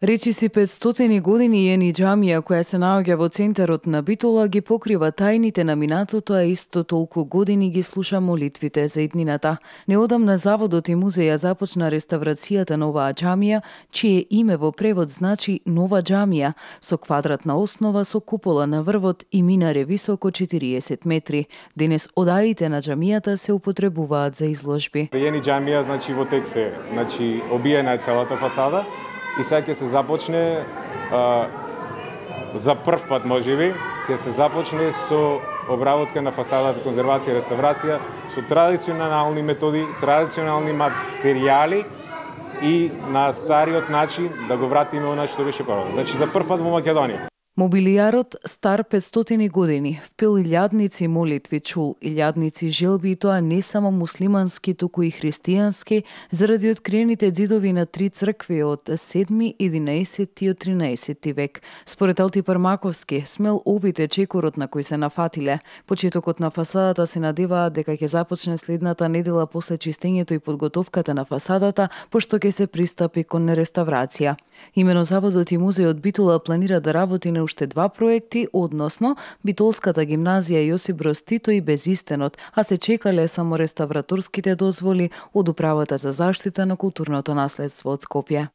Речиси 500 години Јени џамија која се наоѓа во центарот на Битола ги покрива тајните на минатото, а исто толку години ги слуша молитвите за иднината. Неодамна заводот и музеја започна реставрацијата на оваа џамија, чие име во превод значи нова џамија, со квадратна основа со купола на врвот и минаре високо 40 метри. Денес одаите на џамијата се употребуваат за изложби. Јени џамија значи во тек се, значи обиена е целата фасада. И сега ќе се започне за прв пат можеби ќе се започне со обработка на фасадата, конзервација и реставрација со традиционални методи, традиционални материјали и на стариот начин да го вратиме она што беше прво. Значи за прв пат во Македонија. Мобилијарот стар 500 години, впил илјадници молитви, чул илјадници желби и тоа не само муслимански, туку и христијански, заради откриените ѕидови на 3 цркви од 7, 11 и 13 век. Според Алтипар Маковски, смел обите чекорот на кој се нафатиле. Почетокот на фасадата се надеваат дека ќе започне следната недела после чистењето и подготовката на фасадата, пошто ќе се пристапи кон реставрација. Имено Заводот и музејот Битола планира да работи на уште 2 проекти, односно Битолската гимназија Јосип Броз Тито и Безистенот, а се чекале само реставраторските дозволи од Управата за заштита на културното наследство од Скопје.